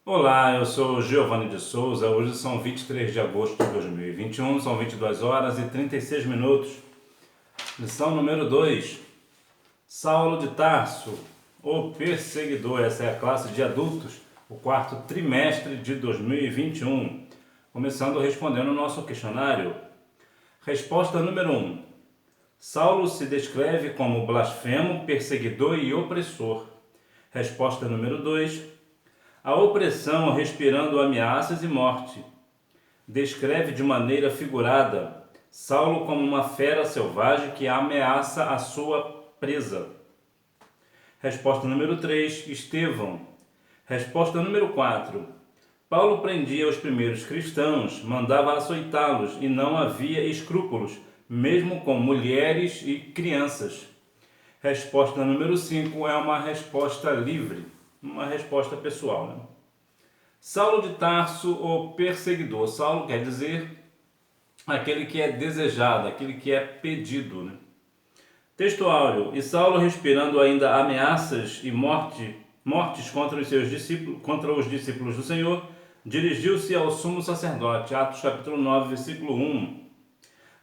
Olá, eu sou Giovanni de Souza. Hoje são 23 de agosto de 2021, são 22 horas e 36 minutos. Lição número 2. Saulo de Tarso, o perseguidor. Essa é a classe de adultos, o quarto trimestre de 2021. Começando respondendo o nosso questionário. Resposta número 1. Saulo se descreve como blasfemo, perseguidor e opressor. Resposta número 2. A opressão respirando ameaças e morte. Descreve de maneira figurada Saulo como uma fera selvagem que ameaça a sua presa. Resposta número 3, Estevão. Resposta número 4. Paulo prendia os primeiros cristãos, mandava açoitá-los e não havia escrúpulos, mesmo com mulheres e crianças. Resposta número 5 é uma resposta livre, uma resposta pessoal, né? Saulo de Tarso, o perseguidor. Saulo quer dizer aquele que é desejado, aquele que é pedido, né? Texto áureo. E Saulo, respirando ainda ameaças e mortes contra os discípulos do Senhor, dirigiu-se ao sumo sacerdote. Atos capítulo 9, versículo 1.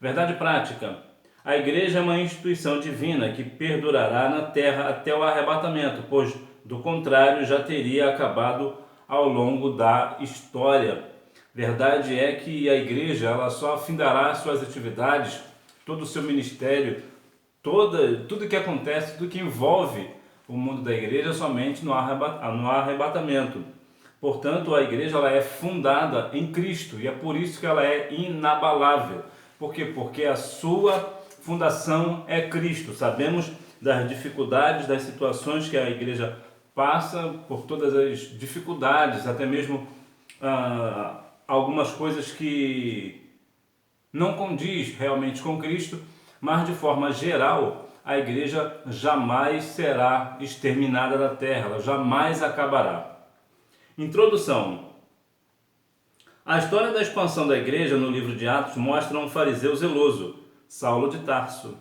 Verdade prática. A igreja é uma instituição divina que perdurará na terra até o arrebatamento, pois, do contrário, já teria acabado ao longo da história. Verdade é que a igreja ela só findará suas atividades, todo o seu ministério, tudo que acontece, tudo que envolve o mundo da igreja somente no arrebatamento. Portanto, a igreja ela é fundada em Cristo e é por isso que ela é inabalável. Por quê? Porque a sua fundação é Cristo. Sabemos das dificuldades, das situações que a igreja passa, por todas as dificuldades, até mesmo algumas coisas que não condiz realmente com Cristo, mas de forma geral, a igreja jamais será exterminada da terra, ela jamais acabará. Introdução. A história da expansão da igreja no livro de Atos mostra um fariseu zeloso, Saulo de Tarso.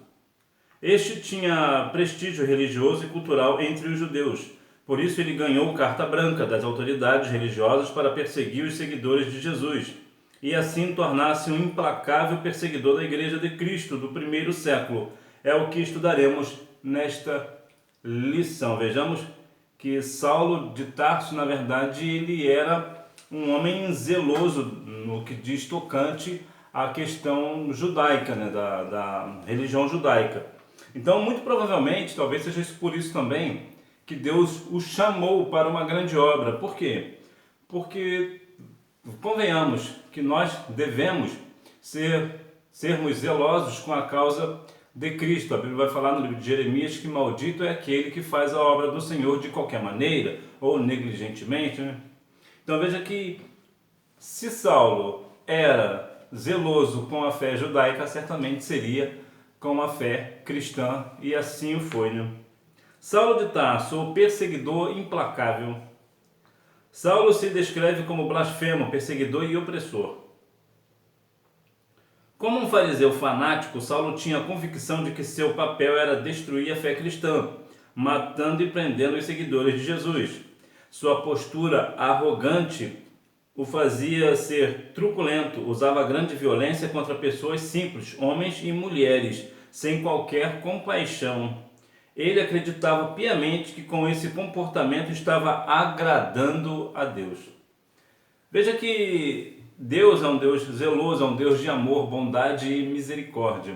Este tinha prestígio religioso e cultural entre os judeus. Por isso ele ganhou carta branca das autoridades religiosas para perseguir os seguidores de Jesus e assim tornar-se um implacável perseguidor da Igreja de Cristo do primeiro século. É o que estudaremos nesta lição. Vejamos que Saulo de Tarso, na verdade, ele era um homem zeloso no que diz tocante à questão judaica, né, da religião judaica. Então, muito provavelmente, talvez seja por isso também, que Deus o chamou para uma grande obra. Por quê? Porque convenhamos que nós devemos sermos zelosos com a causa de Cristo. A Bíblia vai falar no livro de Jeremias que maldito é aquele que faz a obra do Senhor de qualquer maneira ou negligentemente, né? Então veja que se Saulo era zeloso com a fé judaica, certamente seria com a fé cristã, e assim o foi, né? Saulo de Tarso, o perseguidor implacável. Saulo se descreve como blasfemo, perseguidor e opressor. Como um fariseu fanático, Saulo tinha a convicção de que seu papel era destruir a fé cristã, matando e prendendo os seguidores de Jesus. Sua postura arrogante o fazia ser truculento, usava grande violência contra pessoas simples, homens e mulheres, sem qualquer compaixão. Ele acreditava piamente que com esse comportamento estava agradando a Deus. Veja que Deus é um Deus zeloso, é um Deus de amor, bondade e misericórdia.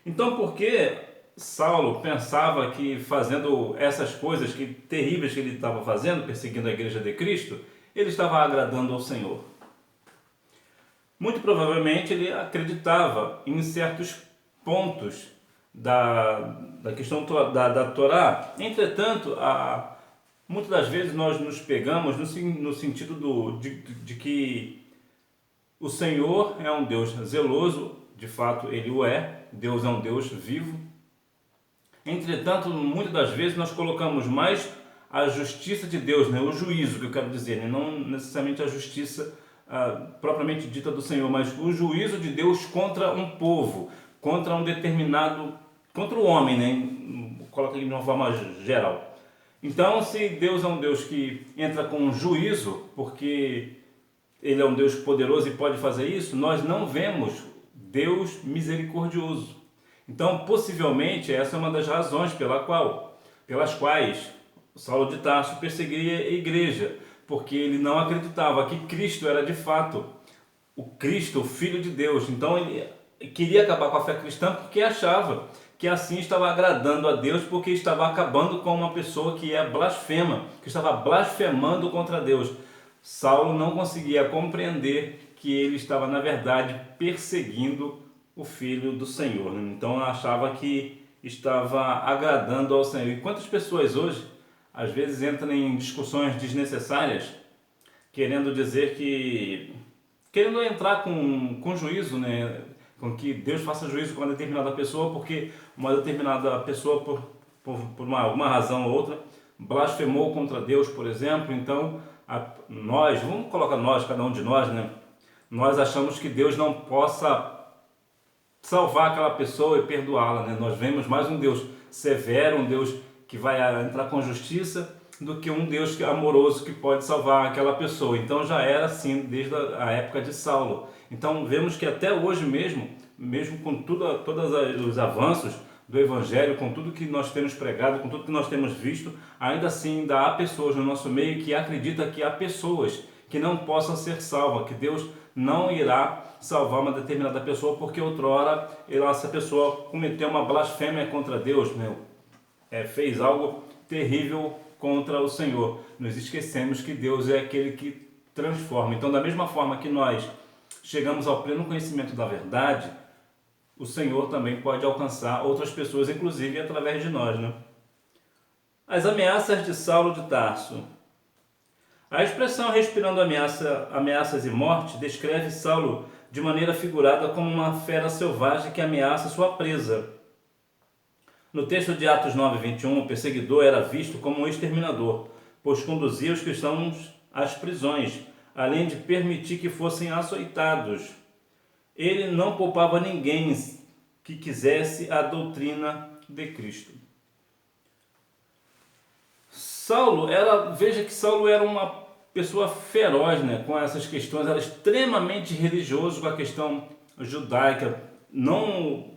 Então, por que Saulo pensava que fazendo essas coisas terríveis que ele estava fazendo, perseguindo a igreja de Cristo, ele estava agradando ao Senhor? Muito provavelmente ele acreditava em certos pontos da questão da Torá. Entretanto, muitas das vezes nós nos pegamos no sentido de que o Senhor é um Deus zeloso, de fato ele o é, Deus é um Deus vivo. Entretanto, muitas das vezes nós colocamos mais a justiça de Deus, né? O juízo, que eu quero dizer, né? Não necessariamente a justiça propriamente dita do Senhor, mas o juízo de Deus contra um povo, contra um determinado, contra o homem, né? Coloca ele de uma forma geral. Então, se Deus é um Deus que entra com juízo, porque Ele é um Deus poderoso e pode fazer isso, nós não vemos Deus misericordioso. Então, possivelmente, essa é uma das razões pelas quais Saulo de Tarso perseguia a igreja, porque ele não acreditava que Cristo era de fato o Cristo, o Filho de Deus. Então, ele queria acabar com a fé cristã porque achava que assim estava agradando a Deus, porque estava acabando com uma pessoa que é blasfema, que estava blasfemando contra Deus. Saulo não conseguia compreender que ele estava, na verdade, perseguindo o Filho do Senhor. Então, achava que estava agradando ao Senhor. E quantas pessoas hoje, às vezes, entram em discussões desnecessárias, querendo dizer que... querendo entrar com juízo, né? Com que Deus faça juízo com uma determinada pessoa, porque uma determinada pessoa, por alguma razão ou outra, blasfemou contra Deus, por exemplo. Então, nós, vamos colocar nós, cada um de nós, né? Nós achamos que Deus não possa salvar aquela pessoa e perdoá-la, né? Nós vemos mais um Deus severo, um Deus que vai entrar com justiça, do que um Deus amoroso que pode salvar aquela pessoa. Então já era assim desde a época de Saulo. Então vemos que até hoje mesmo com todos os avanços do Evangelho, com tudo que nós temos pregado, com tudo que nós temos visto, ainda assim ainda há pessoas no nosso meio que acreditam que há pessoas que não possam ser salvas, que Deus não irá salvar uma determinada pessoa porque outrora essa pessoa cometeu uma blasfêmia contra Deus, né? Fez algo terrível contra o Senhor. Nos esquecemos que Deus é aquele que transforma. Então, da mesma forma que nós chegamos ao pleno conhecimento da verdade, o Senhor também pode alcançar outras pessoas, inclusive através de nós, né? As ameaças de Saulo de Tarso. A expressão respirando ameaças e morte descreve Saulo de maneira figurada como uma fera selvagem que ameaça sua presa. No texto de Atos 9:21, o perseguidor era visto como um exterminador, pois conduzia os cristãos às prisões, além de permitir que fossem açoitados. Ele não poupava ninguém que quisesse a doutrina de Cristo. Veja que Saulo era uma pessoa feroz, né, com essas questões, era extremamente religioso com a questão judaica, não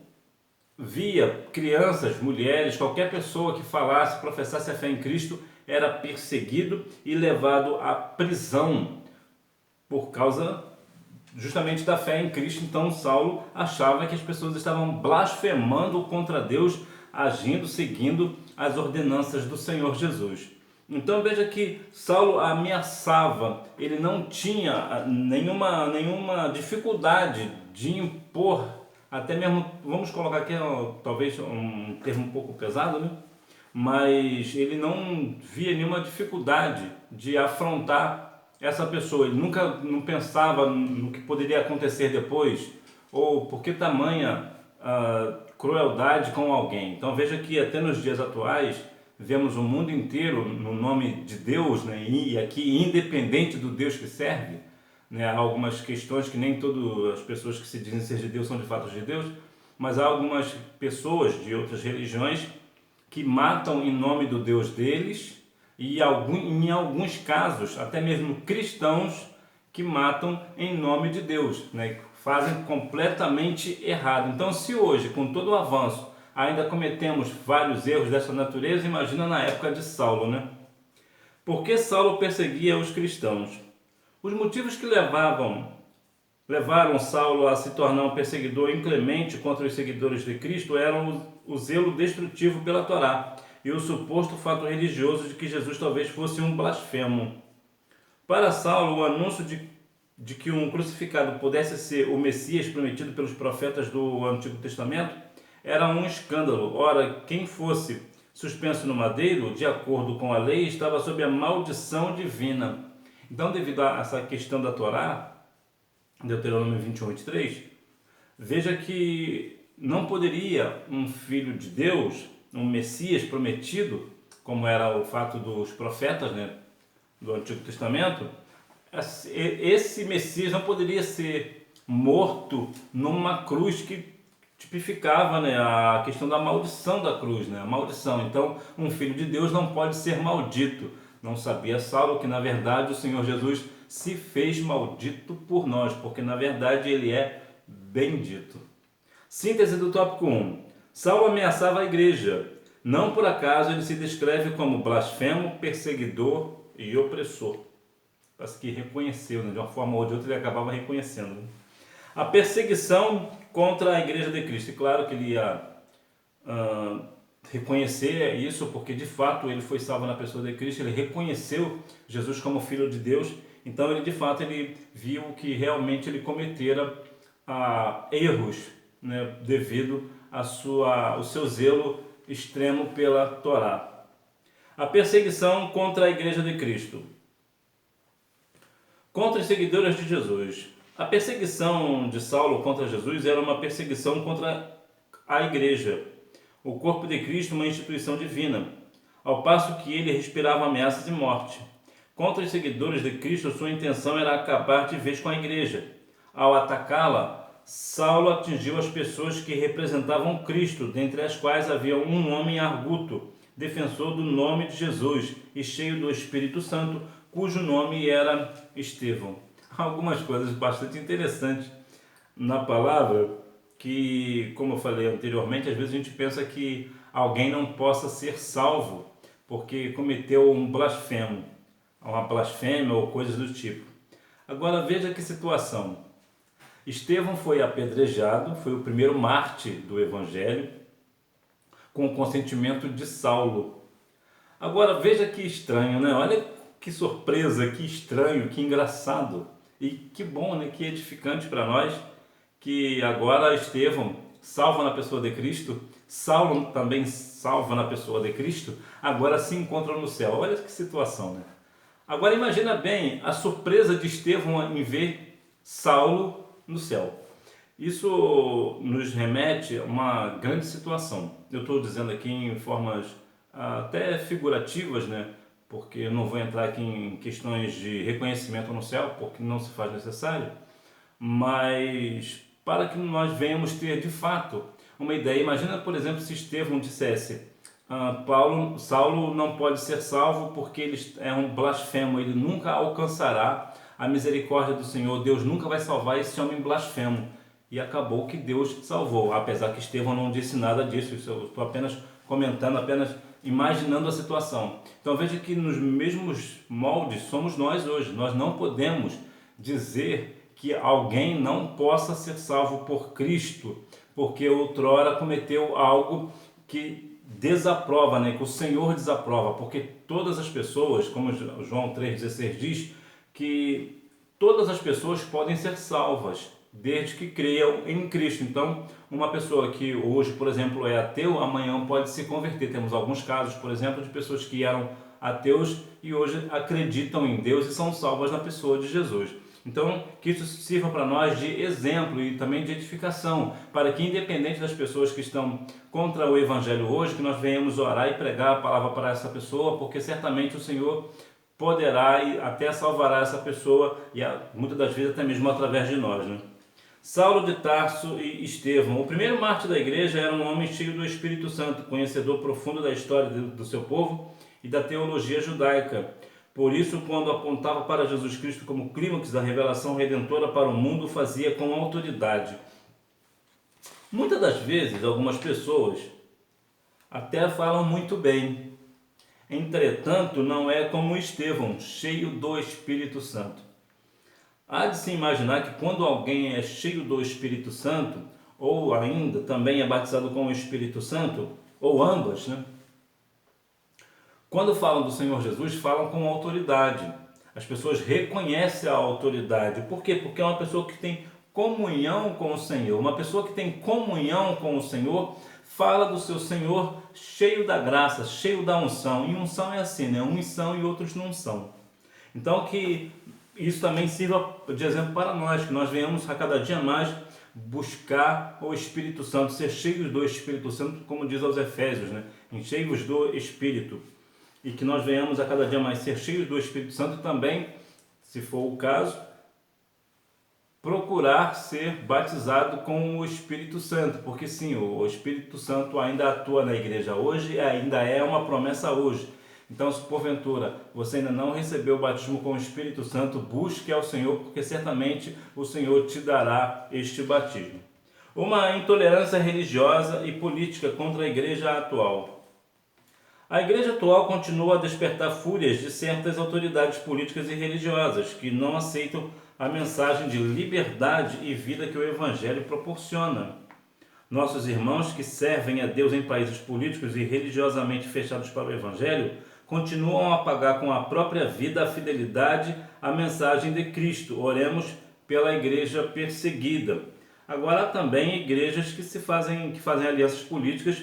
via crianças, mulheres, qualquer pessoa que falasse, professasse a fé em Cristo, era perseguido e levado à prisão por causa justamente da fé em Cristo. Então Saulo achava que as pessoas estavam blasfemando contra Deus, agindo, seguindo as ordenanças do Senhor Jesus. Então veja que Saulo ameaçava, ele não tinha nenhuma dificuldade de impor, até mesmo, vamos colocar aqui talvez um termo um pouco pesado, né? Mas ele não via nenhuma dificuldade de afrontar essa pessoa. Ele nunca não pensava no que poderia acontecer depois, ou por que tamanha crueldade com alguém. Então veja que até nos dias atuais vemos o mundo inteiro no nome de Deus, né? E aqui independente do Deus que serve, né? Há algumas questões que nem todas as pessoas que se dizem ser de Deus são de fato de Deus, mas há algumas pessoas de outras religiões que matam em nome do Deus deles, e em alguns casos até mesmo cristãos que matam em nome de Deus, né? Fazem completamente errado. Então, se hoje, com todo o avanço, ainda cometemos vários erros dessa natureza, imagina na época de Saulo, né? Por que Saulo perseguia os cristãos? Os motivos que levaram Saulo a se tornar um perseguidor inclemente contra os seguidores de Cristo eram o zelo destrutivo pela Torá e o suposto fato religioso de que Jesus talvez fosse um blasfemo. Para Saulo, o anúncio de que um crucificado pudesse ser o Messias prometido pelos profetas do Antigo Testamento era um escândalo. Ora, quem fosse suspenso no madeiro, de acordo com a lei, estava sob a maldição divina. Então, devido a essa questão da Torá, Deuteronômio 21:23, veja que não poderia um filho de Deus, um Messias prometido, como era o fato dos profetas, né, do Antigo Testamento, esse Messias não poderia ser morto numa cruz que tipificava, né, a questão da maldição da cruz, né, a maldição. Então, um filho de Deus não pode ser maldito. Não sabia Saulo que, na verdade, o Senhor Jesus se fez maldito por nós, porque, na verdade, ele é bendito. Síntese do tópico 1. Saulo ameaçava a igreja. Não por acaso ele se descreve como blasfemo, perseguidor e opressor. Parece que reconheceu, né? De uma forma ou de outra ele acabava reconhecendo, né? A perseguição contra a igreja de Cristo. E claro que ele ia reconhecer isso, porque de fato ele foi salvo na pessoa de Cristo, ele reconheceu Jesus como Filho de Deus, então ele de fato ele viu que realmente ele cometera erros, né, devido ao seu zelo extremo pela Torá. A perseguição contra a igreja de Cristo. Contra os seguidores de Jesus. A perseguição de Saulo contra Jesus era uma perseguição contra a igreja, o corpo de Cristo, uma instituição divina, ao passo que ele respirava ameaças de morte. Contra os seguidores de Cristo, sua intenção era acabar de vez com a igreja. Ao atacá-la, Saulo atingiu as pessoas que representavam Cristo, dentre as quais havia um homem arguto, defensor do nome de Jesus e cheio do Espírito Santo, cujo nome era Estevão. Algumas coisas bastante interessantes na palavra que, como eu falei anteriormente, às vezes a gente pensa que alguém não possa ser salvo porque cometeu um blasfemo, uma blasfêmia ou coisas do tipo. Agora veja que situação. Estevão foi apedrejado, foi o primeiro mártir do Evangelho, com o consentimento de Saulo. Agora veja que estranho, né? Olha que surpresa, que estranho, que engraçado. E que bom, né? Que edificante para nós, que agora Estevão, salvo na pessoa de Cristo, Saulo também salvo na pessoa de Cristo, agora se encontram no céu. Olha que situação, né? Agora imagina bem a surpresa de Estevão em ver Saulo no céu. Isso nos remete a uma grande situação. Eu estou dizendo aqui em formas até figurativas, né? Porque eu não vou entrar aqui em questões de reconhecimento no céu, porque não se faz necessário, mas para que nós venhamos ter de fato uma ideia. Imagina, por exemplo, se Estevão dissesse: Saulo não pode ser salvo porque ele é um blasfemo, ele nunca alcançará a misericórdia do Senhor, Deus nunca vai salvar esse homem blasfemo. E acabou que Deus salvou, apesar que Estevão não disse nada disso. Isso eu estou apenas comentando, apenas imaginando a situação. Então veja que nos mesmos moldes somos nós hoje. Nós não podemos dizer que alguém não possa ser salvo por Cristo, porque outrora cometeu algo que desaprova, né? Que o Senhor desaprova, porque todas as pessoas, como João 3,16 diz, que todas as pessoas podem ser salvas, desde que creiam em Cristo. Então, uma pessoa que hoje, por exemplo, é ateu, amanhã pode se converter. Temos alguns casos, por exemplo, de pessoas que eram ateus e hoje acreditam em Deus e são salvas na pessoa de Jesus. Então, que isso sirva para nós de exemplo e também de edificação, para que, independente das pessoas que estão contra o Evangelho hoje, que nós venhamos orar e pregar a palavra para essa pessoa, porque certamente o Senhor poderá e até salvará essa pessoa, e muitas das vezes até mesmo através de nós, né? Saulo de Tarso e Estevão. O primeiro mártir da igreja era um homem cheio do Espírito Santo, conhecedor profundo da história do seu povo e da teologia judaica. Por isso, quando apontava para Jesus Cristo como clímax da revelação redentora para o mundo, fazia com autoridade. Muitas das vezes, algumas pessoas até falam muito bem. Entretanto, não é como Estevão, cheio do Espírito Santo. Há de se imaginar que quando alguém é cheio do Espírito Santo, ou ainda também é batizado com o Espírito Santo, ou ambas, né? Quando falam do Senhor Jesus, falam com autoridade. As pessoas reconhecem a autoridade. Por quê? Porque é uma pessoa que tem comunhão com o Senhor. Uma pessoa que tem comunhão com o Senhor fala do seu Senhor cheio da graça, cheio da unção. E unção é assim, né? Uns são e outros não são. Então que isso também sirva de exemplo para nós, que nós venhamos a cada dia mais buscar o Espírito Santo, ser cheios do Espírito Santo, como diz aos Efésios, né? Cheios do Espírito. E que nós venhamos a cada dia mais ser cheios do Espírito Santo também, se for o caso, procurar ser batizado com o Espírito Santo, porque sim, o Espírito Santo ainda atua na igreja hoje e ainda é uma promessa hoje. Então, se porventura você ainda não recebeu o batismo com o Espírito Santo, busque ao Senhor, porque certamente o Senhor te dará este batismo. Uma intolerância religiosa e política contra a igreja atual. A igreja atual continua a despertar fúrias de certas autoridades políticas e religiosas que não aceitam a mensagem de liberdade e vida que o Evangelho proporciona. Nossos irmãos que servem a Deus em países políticos e religiosamente fechados para o Evangelho continuam a pagar com a própria vida a fidelidade à mensagem de Cristo. Oremos pela igreja perseguida. Agora há também igrejas que fazem alianças políticas,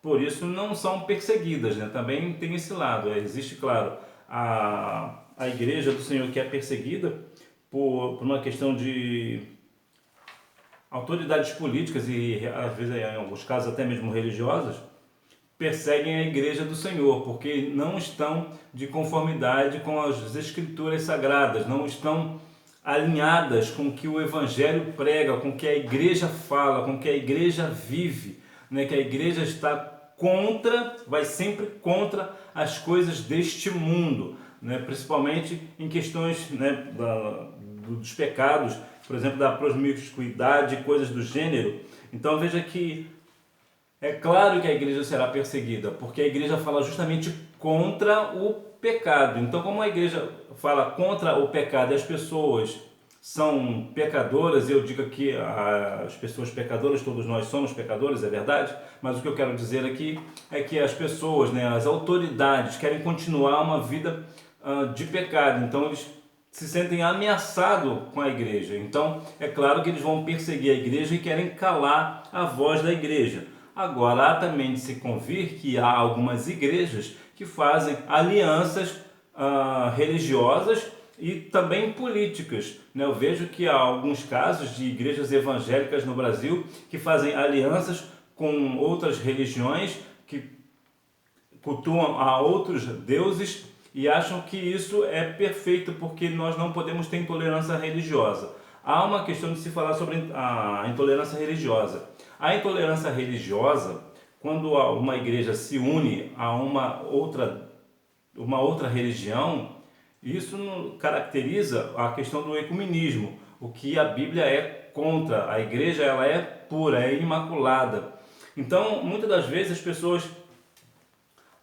por isso não são perseguidas, né? Também tem esse lado. Existe, claro, a igreja do Senhor que é perseguida por uma questão de autoridades políticas e, às vezes, em alguns casos, até mesmo religiosas, perseguem a igreja do Senhor, porque não estão de conformidade com as escrituras sagradas, não estão alinhadas com o que o Evangelho prega, com o que a igreja fala, com o que a igreja vive, né? Que a igreja está contra, vai sempre contra as coisas deste mundo, né? Principalmente em questões, né, dos pecados, por exemplo, da promiscuidade, coisas do gênero. Então veja que é claro que a igreja será perseguida, porque a igreja fala justamente contra o pecado. Então, como a igreja fala contra o pecado e as pessoas são pecadoras, eu digo que as pessoas pecadoras, todos nós somos pecadores, é verdade, mas o que eu quero dizer aqui é que as pessoas, né, as autoridades querem continuar uma vida de pecado, então eles se sentem ameaçados com a igreja. Então, é claro que eles vão perseguir a igreja e querem calar a voz da igreja. Agora, há também de se convir que há algumas igrejas que fazem alianças religiosas e também políticas, né? Eu vejo que há alguns casos de igrejas evangélicas no Brasil que fazem alianças com outras religiões, que cultuam a outros deuses e acham que isso é perfeito, porque nós não podemos ter intolerância religiosa. Há uma questão de se falar sobre a intolerância religiosa. A intolerância religiosa, quando uma igreja se une a uma outra religião, isso caracteriza a questão do ecumenismo, o que a Bíblia é contra. A igreja, ela é pura, é imaculada. Então, muitas das vezes as pessoas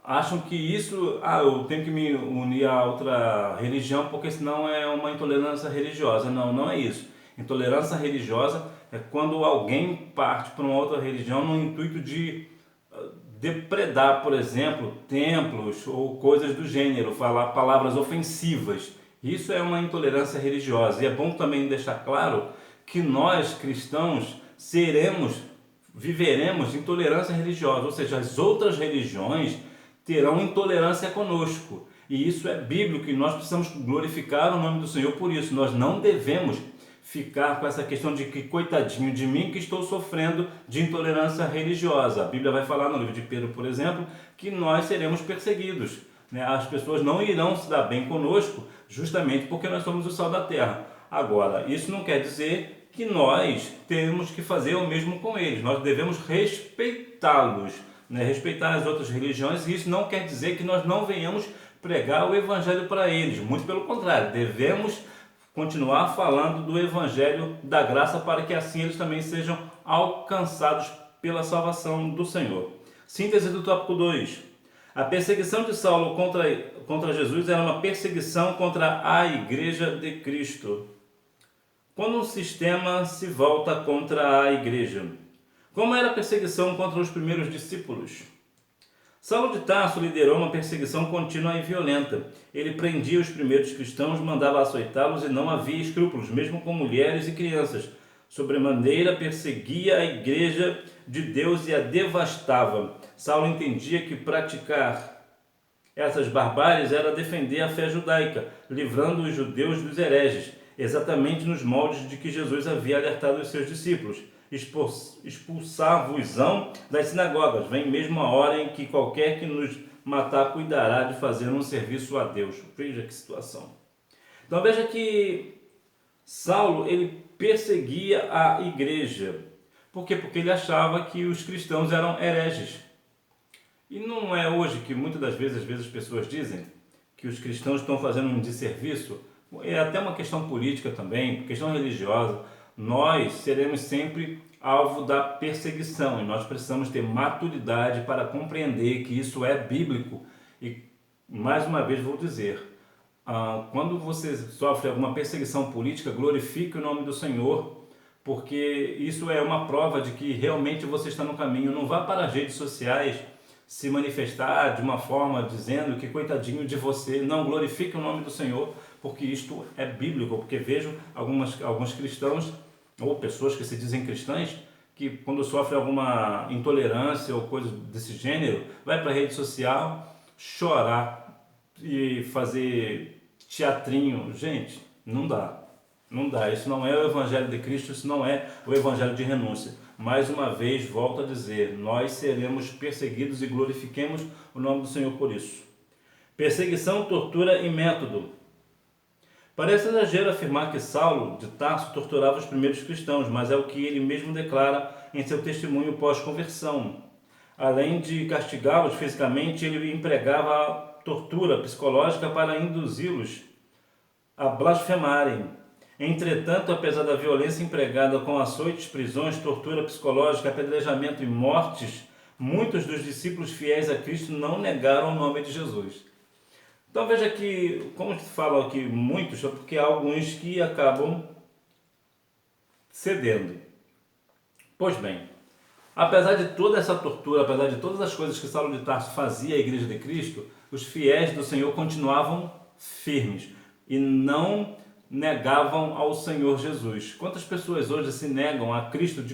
acham que isso, eu tenho que me unir a outra religião porque senão é uma intolerância religiosa. Não, não é isso. Intolerância religiosa é quando alguém parte para uma outra religião no intuito de depredar, por exemplo, templos ou coisas do gênero, falar palavras ofensivas. Isso é uma intolerância religiosa. E é bom também deixar claro que nós, cristãos, viveremos intolerância religiosa, ou seja, as outras religiões terão intolerância conosco. E isso é bíblico e nós precisamos glorificar o nome do Senhor por isso. Nós não devemos ficar com essa questão de que coitadinho de mim que estou sofrendo de intolerância religiosa. A Bíblia vai falar no livro de Pedro, por exemplo, que nós seremos perseguidos, né? As pessoas não irão se dar bem conosco justamente porque nós somos o sal da terra. Agora, isso não quer dizer que nós temos que fazer o mesmo com eles. Nós devemos respeitá-los, né? Respeitar as outras religiões, e isso não quer dizer que nós não venhamos pregar o Evangelho para eles. Muito pelo contrário, devemos continuar falando do Evangelho da graça para que assim eles também sejam alcançados pela salvação do Senhor. Síntese do tópico 2. A perseguição de Saulo contra Jesus era uma perseguição contra a Igreja de Cristo. Quando um sistema se volta contra a Igreja, como era a perseguição contra os primeiros discípulos? Saulo de Tarso liderou uma perseguição contínua e violenta. Ele prendia os primeiros cristãos, mandava açoitá-los e não havia escrúpulos, mesmo com mulheres e crianças. Sobremaneira perseguia a igreja de Deus e a devastava. Saulo entendia que praticar essas barbáries era defender a fé judaica, livrando os judeus dos hereges, exatamente nos moldes de que Jesus havia alertado os seus discípulos. Expulsar-vos-ão das sinagogas, vem mesmo a hora em que qualquer que nos matar cuidará de fazer um serviço a Deus. Veja que situação. Então veja que Saulo, ele perseguia a igreja. Por quê? Porque ele achava que os cristãos eram hereges. E não é hoje que muitas das vezes, as pessoas dizem que os cristãos estão fazendo um desserviço. É até uma questão política também, questão religiosa. Nós seremos sempre alvo da perseguição e nós precisamos ter maturidade para compreender que isso é bíblico. E mais uma vez vou dizer, quando você sofre alguma perseguição política, glorifique o nome do Senhor, porque isso é uma prova de que realmente você está no caminho. Não vá para as redes sociais se manifestar de uma forma dizendo que coitadinho de você. Não, glorifique o nome do Senhor, porque isto é bíblico. Porque vejo alguns cristãos ou pessoas que se dizem cristãs que quando sofre alguma intolerância ou coisa desse gênero, vai para a rede social chorar e fazer teatrinho. Gente, não dá. Não dá, isso não é o Evangelho de Cristo, isso não é o Evangelho de renúncia. Mais uma vez, volto a dizer, nós seremos perseguidos e glorifiquemos o nome do Senhor por isso. Perseguição, tortura e método. Parece exagero afirmar que Saulo de Tarso torturava os primeiros cristãos, mas é o que ele mesmo declara em seu testemunho pós-conversão. Além de castigá-los fisicamente, ele empregava a tortura psicológica para induzi-los a blasfemarem. Entretanto, apesar da violência empregada com açoites, prisões, tortura psicológica, apedrejamento e mortes, muitos dos discípulos fiéis a Cristo não negaram o nome de Jesus. Então veja que, como falam aqui muitos, é porque há alguns que acabam cedendo. Pois bem, apesar de toda essa tortura, apesar de todas as coisas que Saulo de Tarso fazia à Igreja de Cristo, os fiéis do Senhor continuavam firmes e não negavam ao Senhor Jesus. Quantas pessoas hoje se negam a Cristo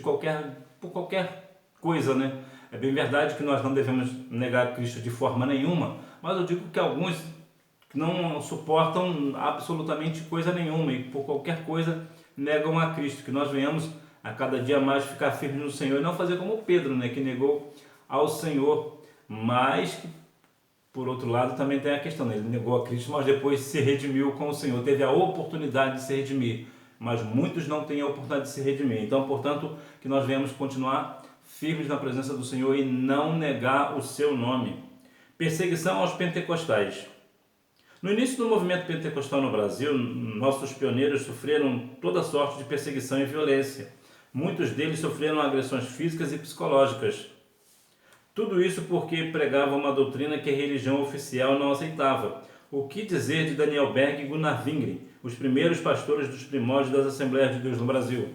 por qualquer coisa, né? É bem verdade que nós não devemos negar a Cristo de forma nenhuma, mas eu digo que alguns não suportam absolutamente coisa nenhuma e por qualquer coisa negam a Cristo. Que nós venhamos a cada dia mais ficar firmes no Senhor e não fazer como Pedro, né? Que negou ao Senhor, mas que por outro lado, também tem a questão, né? Ele negou a Cristo, mas depois se redimiu com o Senhor. Teve a oportunidade de se redimir, mas muitos não têm a oportunidade de se redimir. Então, portanto, que nós venhamos continuar firmes na presença do Senhor e não negar o seu nome. Perseguição aos pentecostais. No início do movimento pentecostal no Brasil, nossos pioneiros sofreram toda sorte de perseguição e violência. Muitos deles sofreram agressões físicas e psicológicas. Tudo isso porque pregava uma doutrina que a religião oficial não aceitava. O que dizer de Daniel Berg e Gunnar Wingren, os primeiros pastores dos primórdios das Assembleias de Deus no Brasil?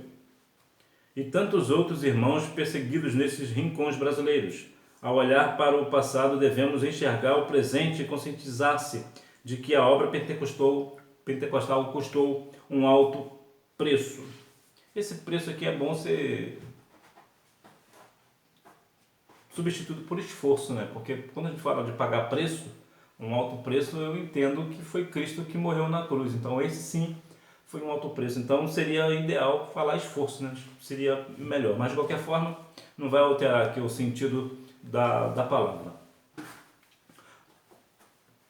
E tantos outros irmãos perseguidos nesses rincões brasileiros. Ao olhar para o passado, devemos enxergar o presente e conscientizar-se de que a obra pentecostal custou um alto preço. Esse preço aqui é bom ser substituído por esforço, né? Porque quando a gente fala de pagar preço, um alto preço, eu entendo que foi Cristo que morreu na cruz. Então esse sim foi um alto preço. Então seria ideal falar esforço, né? Seria melhor. Mas de qualquer forma, não vai alterar aqui o sentido da palavra.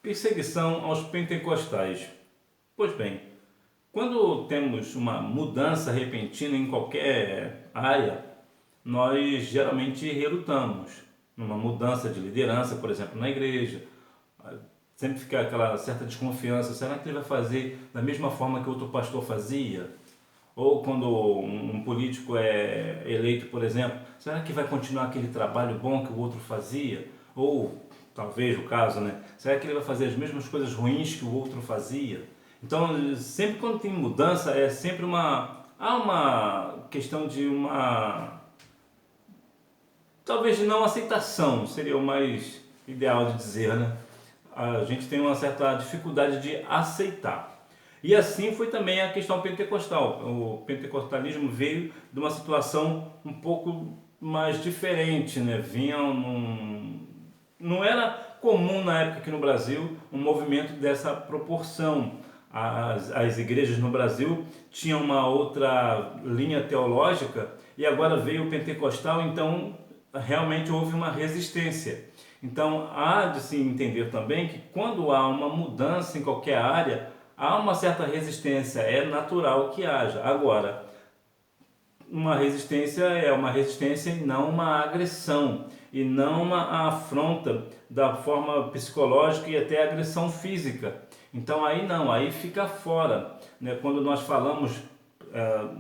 Perseguição aos pentecostais. Pois bem, quando temos uma mudança repentina em qualquer área, nós geralmente relutamos numa mudança de liderança, por exemplo, na igreja. Sempre fica aquela certa desconfiança, será que ele vai fazer da mesma forma que outro pastor fazia? Ou quando um político é eleito, por exemplo, será que vai continuar aquele trabalho bom que o outro fazia? Ou, talvez o caso, né? Será que ele vai fazer as mesmas coisas ruins que o outro fazia? Então, sempre quando tem mudança, é sempre há uma questão de talvez de não aceitação, seria o mais ideal de dizer, né? A gente tem uma certa dificuldade de aceitar. E assim foi também a questão pentecostal. O pentecostalismo veio de uma situação um pouco mais diferente, né? Não era comum na época aqui no Brasil um movimento dessa proporção. As igrejas no Brasil tinham uma outra linha teológica e agora veio o pentecostal, então realmente houve uma resistência. Então há de se entender também que quando há uma mudança em qualquer área, há uma certa resistência, é natural que haja. Agora, uma resistência é uma resistência e não uma agressão, e não uma afronta da forma psicológica e até agressão física. Então aí não, aí fica fora, né? Quando nós falamos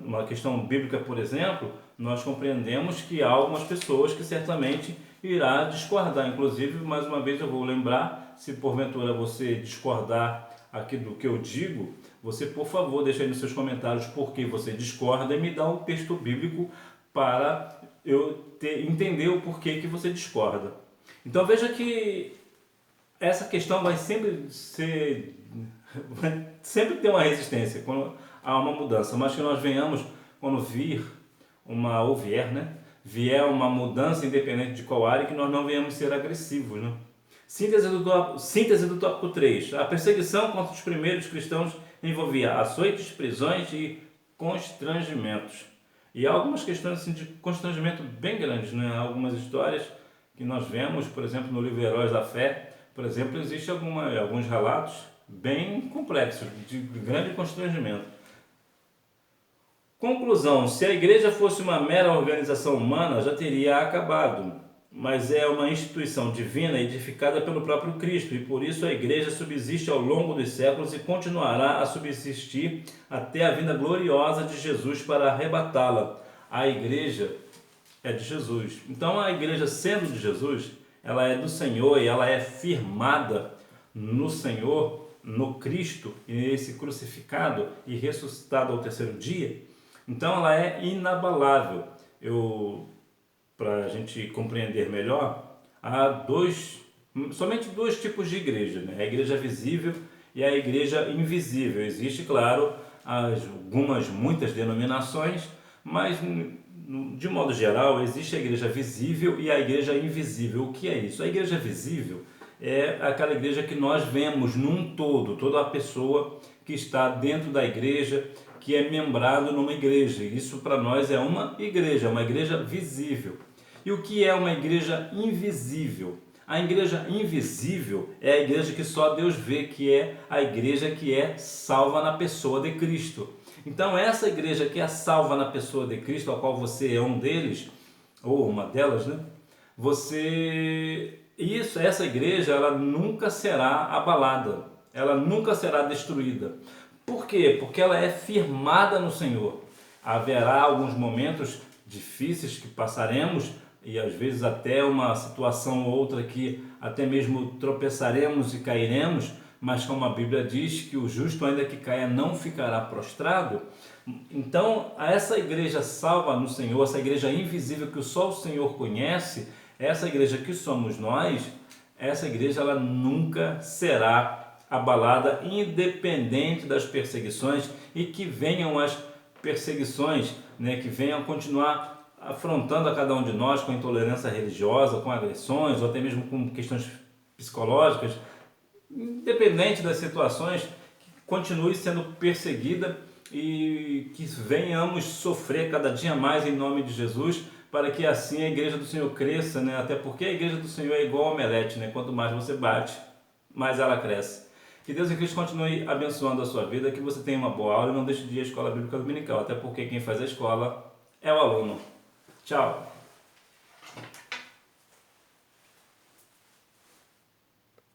uma questão bíblica, por exemplo, nós compreendemos que há algumas pessoas que certamente irá discordar. Inclusive, mais uma vez eu vou lembrar, se porventura você discordar aqui do que eu digo, você, por favor, deixa aí nos seus comentários por que você discorda e me dá um texto bíblico para eu entender o porquê que você discorda. Então veja que essa questão vai sempre ter uma resistência quando há uma mudança, mas que nós venhamos, quando vier uma mudança, independente de qual área, que nós não venhamos ser agressivos, né? Síntese do tópico 3. A perseguição contra os primeiros cristãos envolvia açoites, prisões e constrangimentos. E há algumas questões assim, de constrangimento bem grandes, né? Algumas histórias que nós vemos, por exemplo, no livro Heróis da Fé, por exemplo, existem alguns relatos bem complexos, de grande constrangimento. Conclusão: se a igreja fosse uma mera organização humana, já teria acabado. Mas é uma instituição divina edificada pelo próprio Cristo, e por isso a igreja subsiste ao longo dos séculos e continuará a subsistir até a vinda gloriosa de Jesus para arrebatá-la. A igreja é de Jesus. Então a igreja, sendo de Jesus, ela é do Senhor e ela é firmada no Senhor, no Cristo, e nesse crucificado e ressuscitado ao terceiro dia. Então ela é inabalável. Para a gente compreender melhor, há somente dois tipos de igreja, né? A igreja visível e a igreja invisível. Existe, claro, muitas denominações, mas de modo geral existe a igreja visível e a igreja invisível. O que é isso? A igreja visível é aquela igreja que nós vemos num todo, toda a pessoa que está dentro da igreja, que é membrado numa igreja. Isso para nós é uma igreja visível. E o que é uma igreja invisível? A igreja invisível é a igreja que só Deus vê, que é a igreja que é salva na pessoa de Cristo. Então essa igreja que é salva na pessoa de Cristo, a qual você é um deles, ou uma delas, né? Essa igreja, ela nunca será abalada, ela nunca será destruída. Por quê? Porque ela é firmada no Senhor. Haverá alguns momentos difíceis que passaremos, e às vezes até uma situação ou outra que até mesmo tropeçaremos e cairemos, mas como a Bíblia diz que o justo, ainda que caia, não ficará prostrado. Então essa igreja salva no Senhor, essa igreja invisível que só o Senhor conhece, essa igreja que somos nós, essa igreja ela nunca será abalada, independente das perseguições, e que venham as perseguições, né, que venham continuar afrontando a cada um de nós com intolerância religiosa, com agressões ou até mesmo com questões psicológicas, independente das situações, que continue sendo perseguida e que venhamos sofrer cada dia mais em nome de Jesus, para que assim a igreja do Senhor cresça, né? Até porque a igreja do Senhor é igual ao omelete, né? Quanto mais você bate, mais ela cresce. Que Deus em Cristo continue abençoando a sua vida, que você tenha uma boa aula e não deixe de ir à Escola Bíblica Dominical, até porque quem faz a escola é o aluno. Tchau!